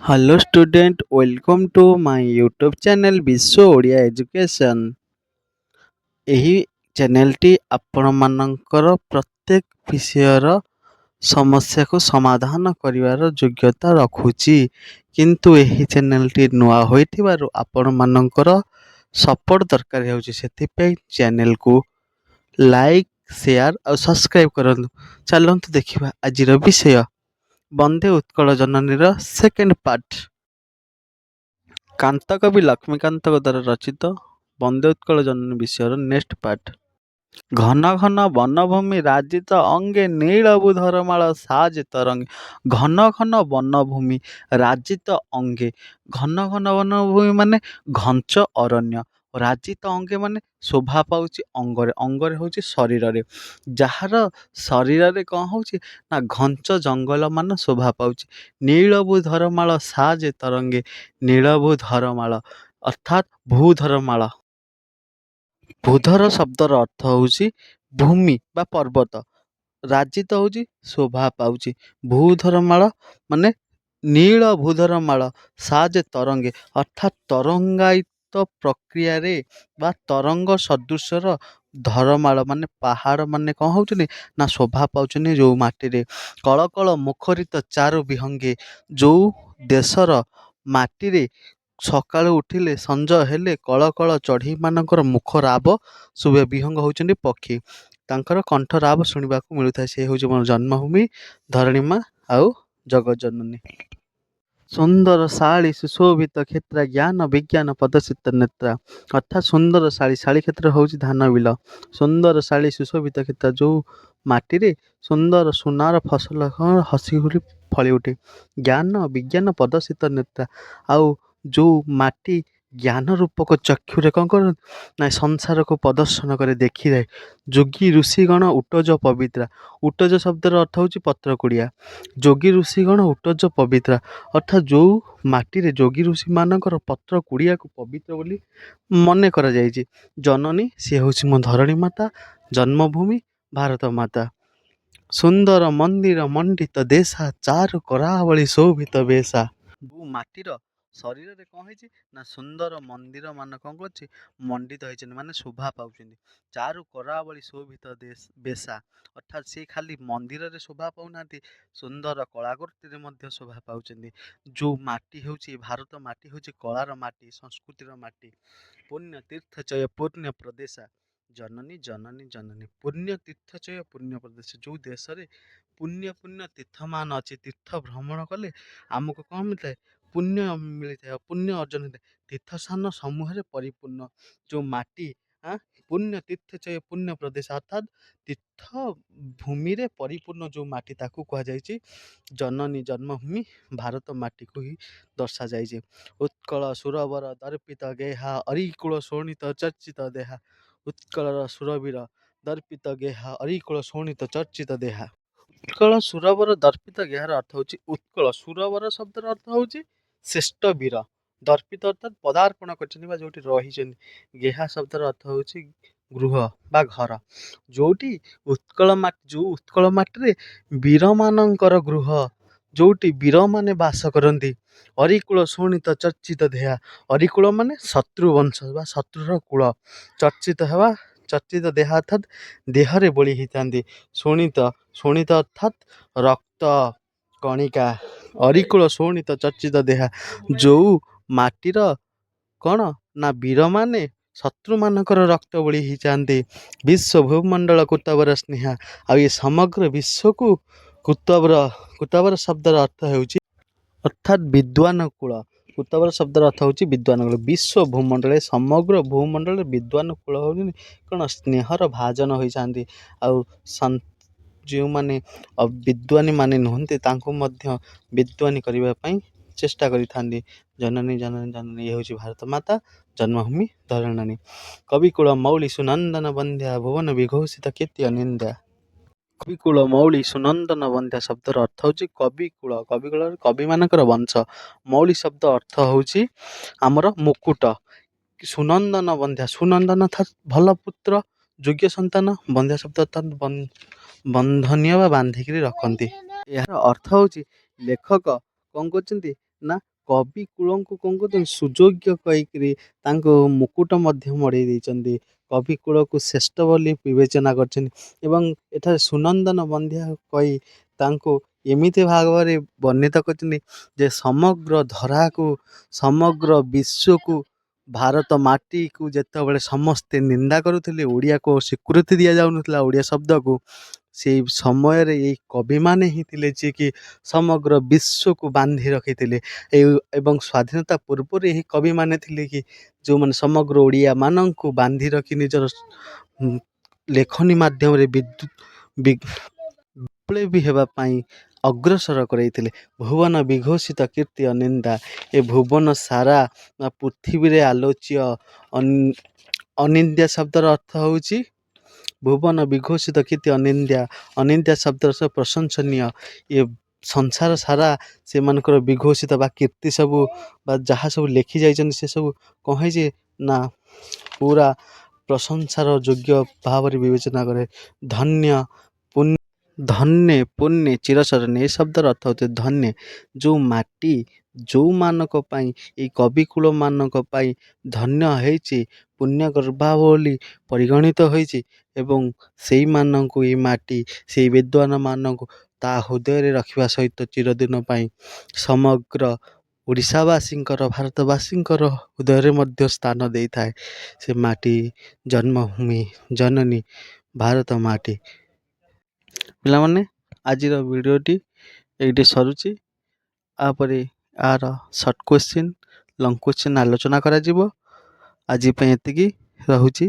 Hello student, welcome to my YouTube channel ବିଶ୍ୱ Odia education. ଏହି ଚ୍ୟାନେଲଟି ଆପଣମାନଙ୍କର ପ୍ରତ୍ୟେକ ବିଷୟର ସମସ୍ୟାକୁ ସମାଧାନ କରିବାର ଯୋଗ୍ୟତା ରଖୁଛି, କିନ୍ତୁ ଏହି ଚ୍ୟାନେଲଟି ନୂଆ ହୋଇଥିବାରୁ ଆପଣମାନଙ୍କର ସପୋର୍ଟ ଦରକାର ହେଉଛି। ସେଥିପାଇଁ ଚ୍ୟାନେଲକୁ ଲାଇକ୍, ସେୟାର ଆଉ ସବସ୍କ୍ରାଇବ୍ କରନ୍ତୁ। ଚାଲନ୍ତୁ ଦେଖିବା ଆଜିର ବିଷୟ, ବନ୍ଦେ ଉତ୍କଳ ଜନନୀର ସେକେଣ୍ଡ ପାର୍ଟ। କାନ୍ତକବି ଲକ୍ଷ୍ମୀକାନ୍ତଙ୍କ ଦ୍ୱାରା ରଚିତ ବନ୍ଦେ ଉତ୍କଳ ଜନନୀ ବିଷୟର ନେକ୍ସଟ ପାର୍ଟ। ଘନ ଘନ ବନଭୂମି ରାଜିତ ଅଙ୍ଗେ ନୀଳବୁଧରମାଳ ସାଜେ ତରଙ୍ଗେ। ଘନ ଘନ ବନଭୂମି ରାଜିତ ଅଙ୍ଗେ, ଘନ ଘନ ବନଭୂମି ମାନେ ଘଞ୍ଚ ଅରଣ୍ୟ, ରାଜିତ ଅଙ୍ଗେ ମାନେ ଶୋଭା ପାଉଛି ଅଙ୍ଗରେ, ଅଙ୍ଗରେ ହେଉଛି ଶରୀରରେ, ଯାହାର ଶରୀରରେ କ'ଣ ହେଉଛି ନା ଘଞ୍ଚ ଜଙ୍ଗଲ ମାନ ଶୋଭା ପାଉଛି। ନୀଳବୁଧରମାଳ ସାଜେ ତରଙ୍ଗେ, ନୀଳବୁଧରମାଳ ଅର୍ଥାତ୍ ଭୂଧରମାଳ। ଭୂଧର ଶବ୍ଦର ଅର୍ଥ ହେଉଛି ଭୂମି ବା ପର୍ବତ, ରାଜିତ ହେଉଛି ଶୋଭା ପାଉଛି, ଭୂଧରମାଳ ମାନେ ନୀଳ ଭୂଧରମାଳ, ସାଜେ ତରଙ୍ଗେ ଅର୍ଥାତ୍ ତରଙ୍ଗାୟିତ ପ୍ରକ୍ରିୟାରେ ବା ତରଙ୍ଗ ସଦୃଶର ଧରମାଳ ମାନେ ପାହାଡ଼ ମାନେ କ'ଣ ହେଉଛନ୍ତି ନା ଶୋଭା ପାଉଛନ୍ତି ଯେଉଁ ମାଟିରେ। କଳ କଳ ମୁଖରିତ ଚାରୁ ବିହଙ୍ଗେ, ଯେଉଁ ଦେଶର ମାଟିରେ ସକାଳୁ ଉଠିଲେ ସଞ୍ଜ ହେଲେ କଳ କଳ ଚଢ଼େଇମାନଙ୍କର ମୁଖ ରାବ ଶୁଭେ। ବିହଙ୍ଗ ହେଉଛନ୍ତି ପକ୍ଷୀ, ତାଙ୍କର କଣ୍ଠ ରାବ ଶୁଣିବାକୁ ମିଳୁଥାଏ। ସେ ହେଉଛି ମୋର ଜନ୍ମଭୂମି ଧରଣୀମା ଆଉ ଜଗଜ୍ଜନନୀ। ସୁନ୍ଦର ଶାଳୀ ସୁଶୋଭିତ କ୍ଷେତ୍ରା, ଜ୍ଞାନ ବିଜ୍ଞାନ ପ୍ରଦର୍ଶିତ ନେତ୍ରା ଅର୍ଥାତ୍ ସୁନ୍ଦର ଶାଳୀ, ଶାଳୀ କ୍ଷେତ୍ର ହେଉଛି ଧାନ ବିଲ। ସୁନ୍ଦର ଶାଳୀ ସୁଶୋଭିତ କ୍ଷେତ୍ର, ଯେଉଁ ମାଟିରେ ସୁନ୍ଦର ସୁନାର ଫସଲ ହସି ହୁରି ଫଳି ଉଠେ। ଜ୍ଞାନ ବିଜ୍ଞାନ ପ୍ରଦର୍ଶିତ ନେତ୍ରା, ଆଉ ଯେଉଁ ମାଟି ଜ୍ଞାନ ରୂପକ ଚକ୍ଷୁରେ କ'ଣ କରନ୍ତି ନା ସଂସାରକୁ ପ୍ରଦର୍ଶନ କରି ଦେଖିଥାଏ। ଯୋଗୀ ଋଷିଗଣ ଉଟଜ ପବିତ୍ରା, ଉଟଜ ଶବ୍ଦର ଅର୍ଥ ହେଉଛି ପତ୍ର କୁଡ଼ିଆ। ଯୋଗୀ ଋଷିଗଣ ଉଟଜ ପବିତ୍ରା ଅର୍ଥାତ୍ ଯେଉଁ ମାଟିରେ ଯୋଗୀ ଋଷିମାନଙ୍କର ପତ୍ର କୁଡ଼ିଆକୁ ପବିତ୍ର ବୋଲି ମନେ କରାଯାଇଛି। ଜନନୀ, ସିଏ ହେଉଛି ମୋ ଧରଣୀ ମାତା, ଜନ୍ମଭୂମି ଭାରତ ମାତା। ସୁନ୍ଦର ମନ୍ଦିର ମଣ୍ଡିତ ଦେଶା, ଚାରୁ କରାବଳୀ ଶୋଭିତ ବେଶା। ଯେଉଁ ମାଟିର ଶରୀରରେ କ'ଣ ହେଇଛି ନା ସୁନ୍ଦର ମନ୍ଦିର ମାନ କ'ଣ କରୁଛି ମଣ୍ଡିତ ହେଇଛନ୍ତି ମାନେ ଶୋଭା ପାଉଛନ୍ତି। ଚାରୁ କରାବଳୀ ଶୋଭିତ ବେଶା ଅର୍ଥାତ୍ ସେ ଖାଲି ମନ୍ଦିରରେ ଶୋଭା ପାଉନାହାନ୍ତି, ସୁନ୍ଦର କଳାକୃତିରେ ମଧ୍ୟ ଶୋଭା ପାଉଛନ୍ତି। ଯେଉଁ ମାଟି ହେଉଛି ଭାରତ ମାଟି ହେଉଛି କଳାର ମାଟି, ସଂସ୍କୃତିର ମାଟି। ପୁଣ୍ୟ ତୀର୍ଥଚୟ ପୁଣ୍ୟ ପ୍ରଦେଶା, ଜନନୀ ଜନନୀ ଜନନୀ। ପୁଣ୍ୟ ତୀର୍ଥଚୟ ପୁଣ୍ୟ ପ୍ରଦେଶ, ଯେଉଁ ଦେଶରେ ପୁଣ୍ୟ ପୁଣ୍ୟ ତୀର୍ଥମାନ ଅଛି, ତୀର୍ଥ ଭ୍ରମଣ କଲେ ଆମକୁ କ'ଣ ମିଳିଥାଏ ପୁଣ୍ୟ ମିଳିଥାଏ, ପୁଣ୍ୟ ଅର୍ଜନ ହୋଇଥାଏ। ତୀର୍ଥସ୍ଥାନ ସମୂହରେ ପରିପୂର୍ଣ୍ଣ ଯେଉଁ ମାଟି, ପୁଣ୍ୟ ତୀର୍ଥଚୟ ପୁଣ୍ୟ ପ୍ରଦେଶ ଅର୍ଥାତ୍ ତୀର୍ଥ ଭୂମିରେ ପରିପୂର୍ଣ୍ଣ ଯେଉଁ ମାଟି ତାକୁ କୁହାଯାଇଛି ଜନନୀ, ଜନ୍ମଭୂମି ଭାରତ ମାଟିକୁ ହିଁ ଦର୍ଶାଯାଇଛି। ଉତ୍କଳ ସୁରବର ଦର୍ପିତ ଗେହା, ଅରିକୁଳ ଶୋଣିତ ଚର୍ଚ୍ଚିତ ଦେହା। ଉତ୍କଳର ସୁରବୀର ଦର୍ପିତ ଗେହା, ଅରିକୁଳ ଶୋଣିତ ଚର୍ଚ୍ଚିତ ଦେହା। ଉତ୍କଳ ସୁରବର ଦର୍ପିତ ଗେହାର ଅର୍ଥ ହେଉଛି ଉତ୍କଳ, ସୁରବର ଶବ୍ଦର ଅର୍ଥ ହେଉଛି ଶ୍ରେଷ୍ଠ ବୀର, ଦର୍ପିତ ଅର୍ଥାତ୍ ପଦାର୍ପଣ କରିଛନ୍ତି ବା ଯେଉଁଠି ରହିଛନ୍ତି। ଗେହା ଶବ୍ଦର ଅର୍ଥ ହେଉଛି ଗୃହ ବା ଘର, ଯେଉଁଠି ଉତ୍କଳ ମାଟି, ଯେଉଁ ଉତ୍କଳ ମାଟିରେ ବୀରମାନଙ୍କର ଗୃହ, ଯେଉଁଠି ବୀରମାନେ ବାସ କରନ୍ତି। ଅରିକୁଳ ଶୋଣିତ ଚର୍ଚ୍ଚିତ ଦେହା, ଅରିକୁଳ ମାନେ ଶତ୍ରୁ ବଂଶ ବା ଶତ୍ରୁର କୂଳ, ଚର୍ଚ୍ଚିତ ହେବା, ଚର୍ଚ୍ଚିତ ଦେହା ଅର୍ଥାତ୍ ଦେହରେ ବୋଳି ହେଇଥାନ୍ତି। ଶୋଣିତ, ଶୋଣିତ ଅର୍ଥାତ୍ ରକ୍ତ କଣିକା। ଅରିକୁଳ ଶୋଣିତ ଚର୍ଚ୍ଚିତ ଦେହା, ଯେଉଁ ମାଟିର କ'ଣ ନା ବୀରମାନେ ଶତ୍ରୁମାନଙ୍କର ରକ୍ତ ବୋଳି ହେଇଯାଆନ୍ତି। ବିଶ୍ୱ ଭୂମଣ୍ଡଳ କୁତବର ସ୍ନେହା, ଆଉ ଏ ସମଗ୍ର ବିଶ୍ୱକୁ କୁତବର, କୁତବର ଶବ୍ଦର ଅର୍ଥ ହେଉଛି ଅର୍ଥାତ୍ ବିଦ୍ୱାନ କୂଳ। କୁତବର ଶବ୍ଦର ଅର୍ଥ ହେଉଛି ବିଦ୍ୱାନ କୂଳ। ବିଶ୍ୱ ଭୂମଣ୍ଡଳରେ, ସମଗ୍ର ଭୂମଣ୍ଡଳରେ ବିଦ୍ୱାନ କୂଳ ହେଉଛନ୍ତି କ'ଣ ସ୍ନେହର ଭାଜନ ହୋଇଥାନ୍ତି। ଆଉ ଯେଉଁମାନେ ବିଦ୍ୱାନୀ ମାନେ ନୁହନ୍ତି ତାଙ୍କୁ ମଧ୍ୟ ବିଦ୍ୱାନୀ କରିବା ପାଇଁ ଚେଷ୍ଟା କରିଥାନ୍ତି। ଜନନୀ ଜନନୀ ଜନନୀ, ଇଏ ହେଉଛି ଭାରତ ମାତା, ଜନ୍ମଭୂମି ଧରଣୀ। କବିକୁଳ ମୌଳି ସୁନନ୍ଦନ ବନ୍ଧ୍ୟା, ଭୁବନ ବିଘୋଷିତ କୀର୍ତ୍ତି ଅନିନ୍ଦ୍ୟା। କବିକୁଳ ମୌଳି ସୁନନ୍ଦନ ବନ୍ଧ୍ୟା ଶବ୍ଦର ଅର୍ଥ ହେଉଛି କବିକୁଳ, କବିକୁଳରେ କବିମାନଙ୍କର ବଂଶ। ମୌଳି ଶବ୍ଦ ଅର୍ଥ ହେଉଛି ଆମର ମୁକୁଟ। ସୁନନ୍ଦନ ବନ୍ଧ୍ୟା, ସୁନନ୍ଦନ ଅର୍ଥାତ୍ ଭଲ ପୁତ୍ର, ଯୋଗ୍ୟ ସନ୍ତାନ। ବନ୍ଧ୍ୟା ଶବ୍ଦ ଅର୍ଥାତ୍ ବନ୍ଧନୀୟ ବା ବାନ୍ଧିକିରି ରଖନ୍ତି। ଏହାର ଅର୍ଥ ହେଉଛି ଲେଖକ କ'ଣ କରୁଛନ୍ତି ନା କବି କୂଳଙ୍କୁ କ'ଣ କରୁଛନ୍ତି ସୁଯୋଗ୍ୟ କହିକିରି ତାଙ୍କୁ ମୁକୁଟ ମଧ୍ୟ ମଡ଼େଇ ଦେଇଛନ୍ତି। କବି କୂଳକୁ ଶ୍ରେଷ୍ଠ ବୋଲି ବିବେଚନା କରିଛନ୍ତି ଏବଂ ଏଠାରେ ସୁନନ୍ଦନ ବନ୍ଧ୍ୟା କହି ତାଙ୍କୁ ଏମିତି ଭାବରେ ବର୍ଣ୍ଣିତ କରିଛନ୍ତି ଯେ ସମଗ୍ର ଧରାକୁ ସମଗ୍ର ବିଶ୍ୱକୁ ଭାରତ ମାଟିକୁ ଯେତେବେଳେ ସମସ୍ତେ ନିନ୍ଦା କରୁଥିଲେ, ଓଡ଼ିଆକୁ ସ୍ୱୀକୃତି ଦିଆଯାଉନଥିଲା ଓଡ଼ିଆ ଶବ୍ଦକୁ, ସେଇ ସମୟରେ ଏଇ କବିମାନେ ହିଁ ଥିଲେ ଯିଏକି ସମଗ୍ର ବିଶ୍ୱକୁ ବାନ୍ଧି ରଖିଥିଲେ। ଏବଂ ସ୍ୱାଧୀନତା ପୂର୍ବରୁ ଏହି କବିମାନେ ଥିଲେ କି ଯେଉଁମାନେ ସମଗ୍ର ଓଡ଼ିଆମାନଙ୍କୁ ବାନ୍ଧି ରଖି ନିଜର ଲେଖନୀ ମାଧ୍ୟମରେ ବିପ୍ଳବୀ ହେବା ପାଇଁ ଅଗ୍ରସର କରାଇଥିଲେ। ଭୁବନ ବିଘୋଷିତ କୀର୍ତ୍ତି ଅନିନ୍ଦା, ଏ ଭୁବନ ସାରା ପୃଥିବୀରେ ଆଲୋଚ୍ୟ। ଅନିନ୍ଦ୍ୟା ଶବ୍ଦର ଅର୍ଥ ହେଉଛି ଭୁବନ ବିଘୋଷିତ କୀର୍ତ୍ତି ଅନିନ୍ଦ୍ୟା। ଅନିନ୍ଦ୍ୟା ଶବ୍ଦର ସହ ପ୍ରଶଂସନୀୟ। ଏ ସଂସାର ସାରା ସେମାନଙ୍କର ବିଘୋଷିତ ବା କୀର୍ତ୍ତି ସବୁ ବା ଯାହା ସବୁ ଲେଖି ଯାଇଛନ୍ତି ସେସବୁ କ'ଣ ହେଇଛି ନା ପୁରା ପ୍ରଶଂସାର ଯୋଗ୍ୟ ଭାବରେ ବିବେଚନା କରେ। ଧନ୍ୟ ପୁଣ୍ୟ ଚିରସରଣୀ, ଏ ଶବ୍ଦର ଅର୍ଥ ହେଉଛି ଧନ୍ୟ। ଯେଉଁ ମାଟି ଯେଉଁମାନଙ୍କ ପାଇଁ ଏଇ କବିକୁଳମାନଙ୍କ ପାଇଁ ଧନ୍ୟ ହେଇଛି, ପୁଣ୍ୟ ଗର୍ଭା ବୋଲି ପରିଗଣିତ ହୋଇଛି ଏବଂ ସେଇମାନଙ୍କୁ ଏଇ ମାଟି ସେଇ ବିଦ୍ୱାନମାନଙ୍କୁ ତା ହୃଦୟରେ ରଖିବା ସହିତ ଚିରଦିନ ପାଇଁ ସମଗ୍ର ଓଡ଼ିଶାବାସୀଙ୍କର ଭାରତବାସୀଙ୍କର ହୃଦୟରେ ମଧ୍ୟ ସ୍ଥାନ ଦେଇଥାଏ। ସେ ମାଟି ଜନ୍ମଭୂମି ଜନନୀ ଭାରତ ମାଟି। ପିଲାମାନେ, ଆଜିର ଭିଡ଼ିଓଟି ଏଇଠି ସରୁଛି। ଆପରେ ଏହାର ସର୍ଟ କ୍ୱେଶ୍ଚିନ୍ ଲଙ୍ଗ୍ କ୍ୱେଶ୍ଚିନ୍ ଆଲୋଚନା କରାଯିବ। ଆଜି ପାଇଁ ଏତିକି, ରହୁଛି।